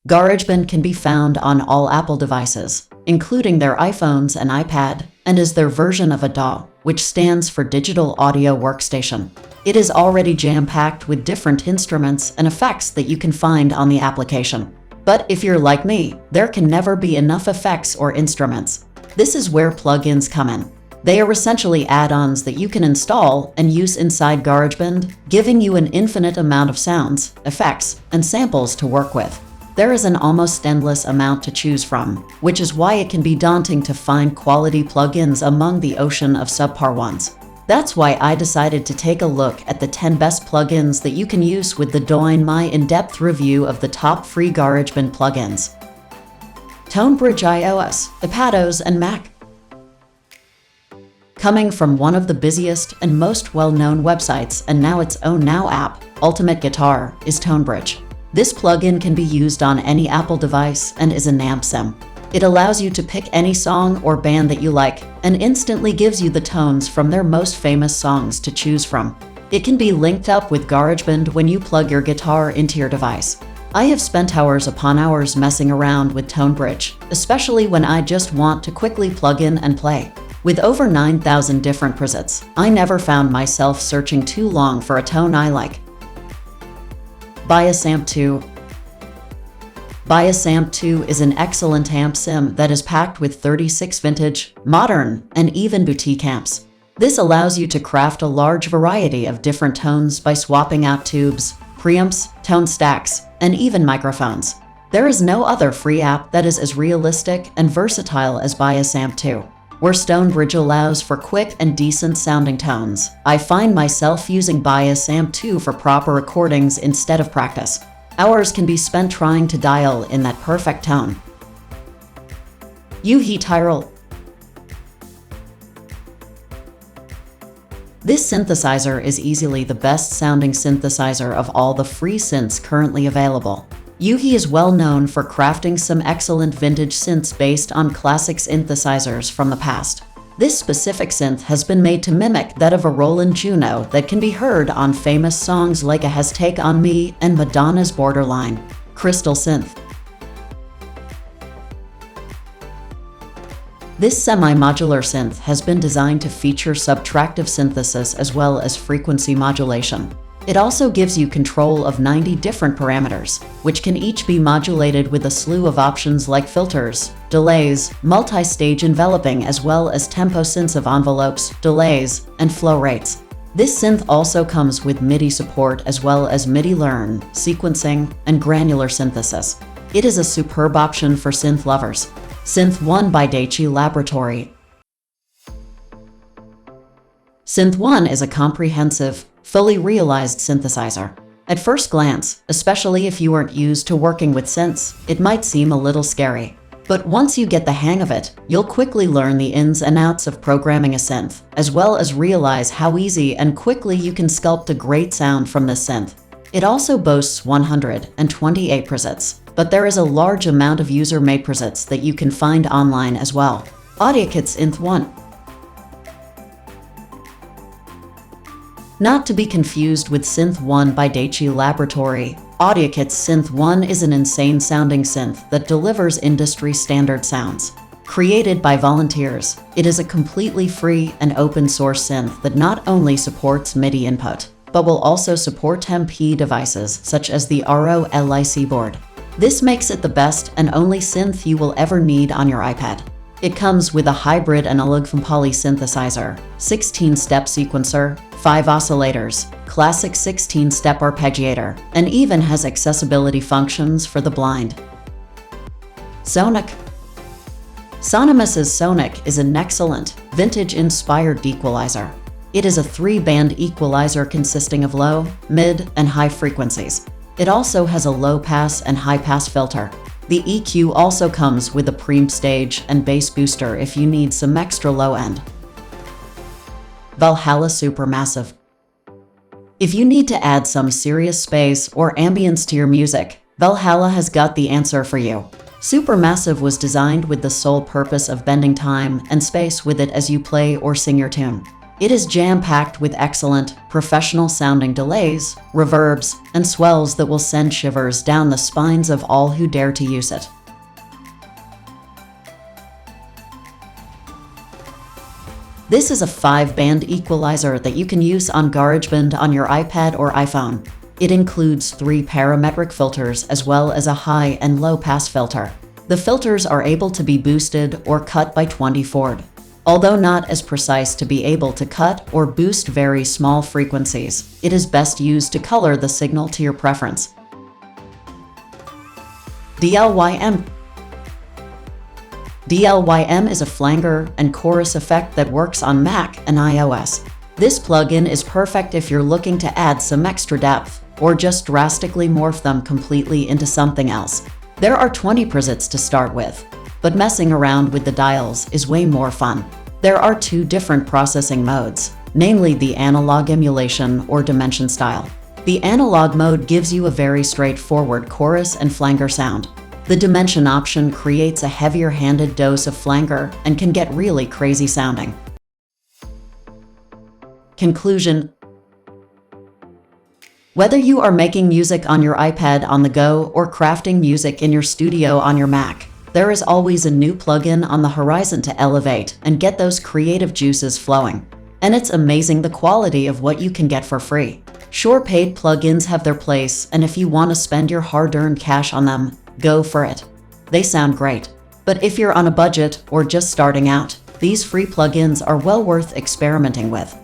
GarageBand can be found on all Apple devices, including their iPhones and iPad, and is their version of a DAW, which stands for Digital Audio Workstation. It is already jam-packed with different instruments and effects that you can find on the application. But if you're like me, there can never be enough effects or instruments. This is where plugins come in. They are essentially add-ons that you can install and use inside GarageBand, giving you an infinite amount of sounds, effects, and samples to work with. There is an almost endless amount to choose from, which is why it can be daunting to find quality plugins among the ocean of subpar ones. That's why I decided to take a look at the 10 best plugins that you can use with the daunting my in-depth review of the top free GarageBand plugins. ToneBridge iOS, add-ons, and Mac. Coming from one of the busiest and most well-known websites and now its own Now app, Ultimate Guitar, is ToneBridge. This plugin can be used on any Apple device and is a NAMP sim. It allows you to pick any song or band that you like and instantly gives you the tones from their most famous songs to choose from. It can be linked up with GarageBand when you plug your guitar into your device. I have spent hours upon hours messing around with ToneBridge, especially when I just want to quickly plug in and play. With over 9,000 different presets, I never found myself searching too long for a tone I like. Bias Amp 2. Bias Amp 2 is an excellent amp sim that is packed with 36 vintage, modern, and even boutique amps. This allows you to craft a large variety of different tones by swapping out tubes, preamps, tone stacks, and even microphones. There is no other free app that is as realistic and versatile as Bias Amp 2. Where ToneBridge allows for quick and decent sounding tones, I find myself using Bias Amp 2 for proper recordings instead of practice. Hours can be spent trying to dial in that perfect tone. Yuhi Tyrol. This synthesizer is easily the best sounding synthesizer of all the free synths currently available. Yuhi is well known for crafting some excellent vintage synths based on classic synthesizers from the past. This specific synth has been made to mimic that of a Roland Juno that can be heard on famous songs like A Has Take On Me and Madonna's Borderline. Crystal Synth. This semi-modular synth has been designed to feature subtractive synthesis as well as frequency modulation. It also gives you control of 90 different parameters, which can each be modulated with a slew of options like filters, delays, multi-stage enveloping, as well as tempo synths of envelopes, delays, and flow rates. This synth also comes with MIDI support as well as MIDI learn, sequencing, and granular synthesis. It is a superb option for synth lovers. Synth 1 by Daichi Laboratory. Synth 1 is a comprehensive, fully realized synthesizer. At first glance, especially if you aren't used to working with synths, it might seem a little scary. But once you get the hang of it, you'll quickly learn the ins and outs of programming a synth, as well as realize how easy and quickly you can sculpt a great sound from this synth. It also boasts 128 presets, but there is a large amount of user-made presets that you can find online as well. AudioKit Synth 1. Not to be confused with Synth 1 by Daichi Laboratory, AudioKit Synth 1 is an insane-sounding synth that delivers industry-standard sounds. Created by volunteers, it is a completely free and open-source synth that not only supports MIDI input, but will also support MP devices such as the ROLIC board. This makes it the best and only synth you will ever need on your iPad. It comes with a hybrid analog from poly synthesizer, 16-step sequencer, 5 oscillators, classic 16-step arpeggiator, and even has accessibility functions for the blind. Sonic. Sonimus's Sonic is an excellent, vintage-inspired equalizer. It is a 3-band equalizer consisting of low, mid, and high frequencies. It also has a low-pass and high-pass filter. The EQ also comes with a preamp stage and bass booster if you need some extra low end. Valhalla Supermassive. If you need to add some serious space or ambience to your music, Valhalla has got the answer for you. Supermassive was designed with the sole purpose of bending time and space with it as you play or sing your tune. It is jam-packed with excellent, professional-sounding delays, reverbs, and swells that will send shivers down the spines of all who dare to use it. This is a 5-band equalizer that you can use on Garageband on your iPad or iPhone. It includes 3 parametric filters as well as a high and low pass filter. The filters are able to be boosted or cut by 24. Although not as precise to be able to cut or boost very small frequencies, it is best used to color the signal to your preference. DLYM is a flanger and chorus effect that works on Mac and iOS. This plugin is perfect if you're looking to add some extra depth or just drastically morph them completely into something else. There are 20 presets to start with, but messing around with the dials is way more fun. There are 2 different processing modes, namely the analog emulation or dimension style. The analog mode gives you a very straightforward chorus and flanger sound. The dimension option creates a heavier-handed dose of flanger and can get really crazy sounding. Conclusion: whether you are making music on your iPad on the go or crafting music in your studio on your Mac, there is always a new plugin on the horizon to elevate and get those creative juices flowing. And it's amazing the quality of what you can get for free. Sure, paid plugins have their place, and if you want to spend your hard-earned cash on them, go for it. They sound great. But if you're on a budget or just starting out, these free plugins are well worth experimenting with.